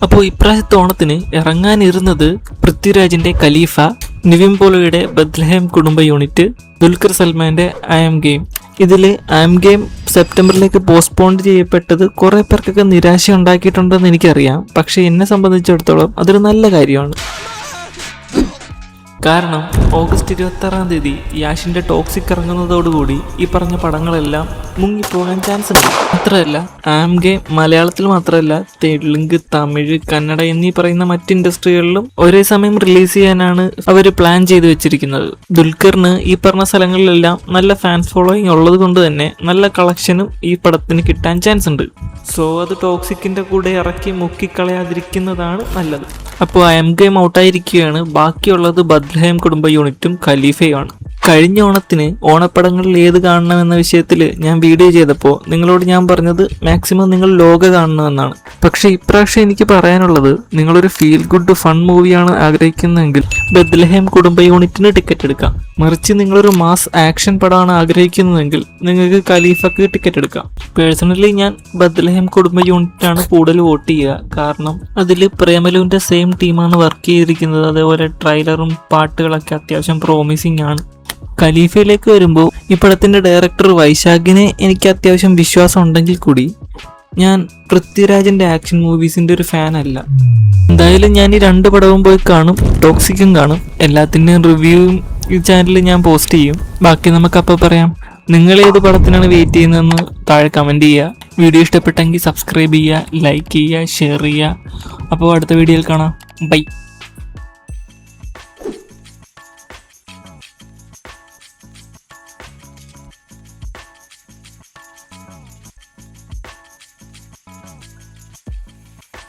അപ്പോൾ ഇപ്രാവശ്യത്തെ ഓണത്തിന് ഇറങ്ങാനിരുന്നത് പൃഥ്വിരാജിന്റെ ഖലീഫ, നിവിൻ പോളിയുടെ ബത്ലഹേം കുടുംബ യൂണിറ്റ്, ദുൽഖർ സൽമാന്റെ ഐ എം ഗെയിം. ഇതിൽ ഐ എം ഗെയിം സെപ്റ്റംബറിലേക്ക് പോസ്റ്റ്പോൺ ചെയ്യപ്പെട്ടത് കുറെ പേർക്കൊക്കെ നിരാശ ഉണ്ടാക്കിയിട്ടുണ്ടെന്ന് എനിക്കറിയാം. പക്ഷെ എന്നെ സംബന്ധിച്ചിടത്തോളം അതൊരു നല്ല കാര്യമാണ്. കാരണം ഓഗസ്റ്റ് 26-ാം തീയതി യാഷിന്റെ ടോക്സിക് ഇറങ്ങുന്നതോടുകൂടി ഈ പറഞ്ഞ പടങ്ങളെല്ലാം മുങ്ങിപ്പോകാൻ ചാൻസ് ഉണ്ട്. മാത്രമല്ല ആം ഗെയിം മലയാളത്തിൽ മാത്രമല്ല തെലുങ്ക്, തമിഴ്, കന്നഡ എന്നീ പറയുന്ന മറ്റ് ഇൻഡസ്ട്രികളിലും ഒരേ സമയം റിലീസ് ചെയ്യാനാണ് അവർ പ്ലാൻ ചെയ്ത് വെച്ചിരിക്കുന്നത്. ദുൽഖറിന് ഈ പറഞ്ഞ സ്ഥലങ്ങളിലെല്ലാം നല്ല ഫാൻസ് ഫോളോയിങ് ഉള്ളത് കൊണ്ട് തന്നെ നല്ല കളക്ഷനും ഈ പടത്തിന് കിട്ടാൻ ചാൻസ് ഉണ്ട്. സോ അത് ടോക്സിക്കിന്റെ കൂടെ ഇറക്കി മുക്കിക്കളയാതിരിക്കുന്നതാണ് നല്ലത്. അപ്പോൾ ഐ എം ഗെയിം ഔട്ടായിരിക്കുകയാണ്. ബാക്കിയുള്ളത് ബത്ലഹേം കുടുംബ യൂണിറ്റും ഖലീഫയുമാണ്. കഴിഞ്ഞ ഓണത്തിന് ഓണപ്പടങ്ങളിൽ ഏത് കാണണമെന്ന വിഷയത്തിൽ ഞാൻ വീഡിയോ ചെയ്തപ്പോൾ നിങ്ങളോട് ഞാൻ പറഞ്ഞത് മാക്സിമം നിങ്ങൾ ലോക കാണണമെന്നാണ്. പക്ഷേ ഇപ്രാവശ്യം എനിക്ക് പറയാനുള്ളത്, നിങ്ങളൊരു ഫീൽ ഗുഡ് ഫൺ മൂവിയാണ് ആഗ്രഹിക്കുന്നതെങ്കിൽ ബത്ലഹേം കുടുംബ യൂണിറ്റിന് ടിക്കറ്റ് എടുക്കാം. മറിച്ച് നിങ്ങളൊരു മാസ് ആക്ഷൻ പടമാണ് ആഗ്രഹിക്കുന്നതെങ്കിൽ നിങ്ങൾക്ക് ഖലീഫക്ക് ടിക്കറ്റ് എടുക്കാം. പേഴ്സണലി ഞാൻ ബത്ലഹേം കുടുംബ യൂണിറ്റാണ് കൂടുതൽ വോട്ട് ചെയ്യുക. കാരണം അതിൽ പ്രേമലുവിന്റെ സെയിം ടീമാണ് വർക്ക് ചെയ്തിരിക്കുന്നത്. അതേപോലെ ട്രെയിലറും പാട്ടുകളൊക്കെ അത്യാവശ്യം പ്രോമിസിങ് ആണ്. ഖലീഫയിലേക്ക് വരുമ്പോൾ ഈ പടത്തിന്റെ ഡയറക്ടർ വൈശാഖിനെ എനിക്ക് അത്യാവശ്യം വിശ്വാസം ഉണ്ടെങ്കിൽ കൂടി ഞാൻ പൃഥ്വിരാജിന്റെ ആക്ഷൻ മൂവീസിന്റെ ഒരു ഫാൻ അല്ല. എന്തായാലും ഞാൻ ഈ 2 പടവും പോയി കാണും, ടോക്സിക്കും കാണും. എല്ലാത്തിൻ്റെയും റിവ്യൂവും ഈ ചാനലിൽ ഞാൻ പോസ്റ്റ് ചെയ്യും. ബാക്കി നമുക്കപ്പോൾ പറയാം. നിങ്ങൾ ഏത് പടത്തിനാണ് വെയിറ്റ് ചെയ്യുന്നതെന്ന് താഴെ കമൻറ്റ് ചെയ്യുക. വീഡിയോ ഇഷ്ടപ്പെട്ടെങ്കിൽ സബ്സ്ക്രൈബ് ചെയ്യുക, ലൈക്ക് ചെയ്യുക, ഷെയർ ചെയ്യുക. അപ്പോൾ അടുത്ത വീഡിയോയിൽ കാണാം. ബൈ.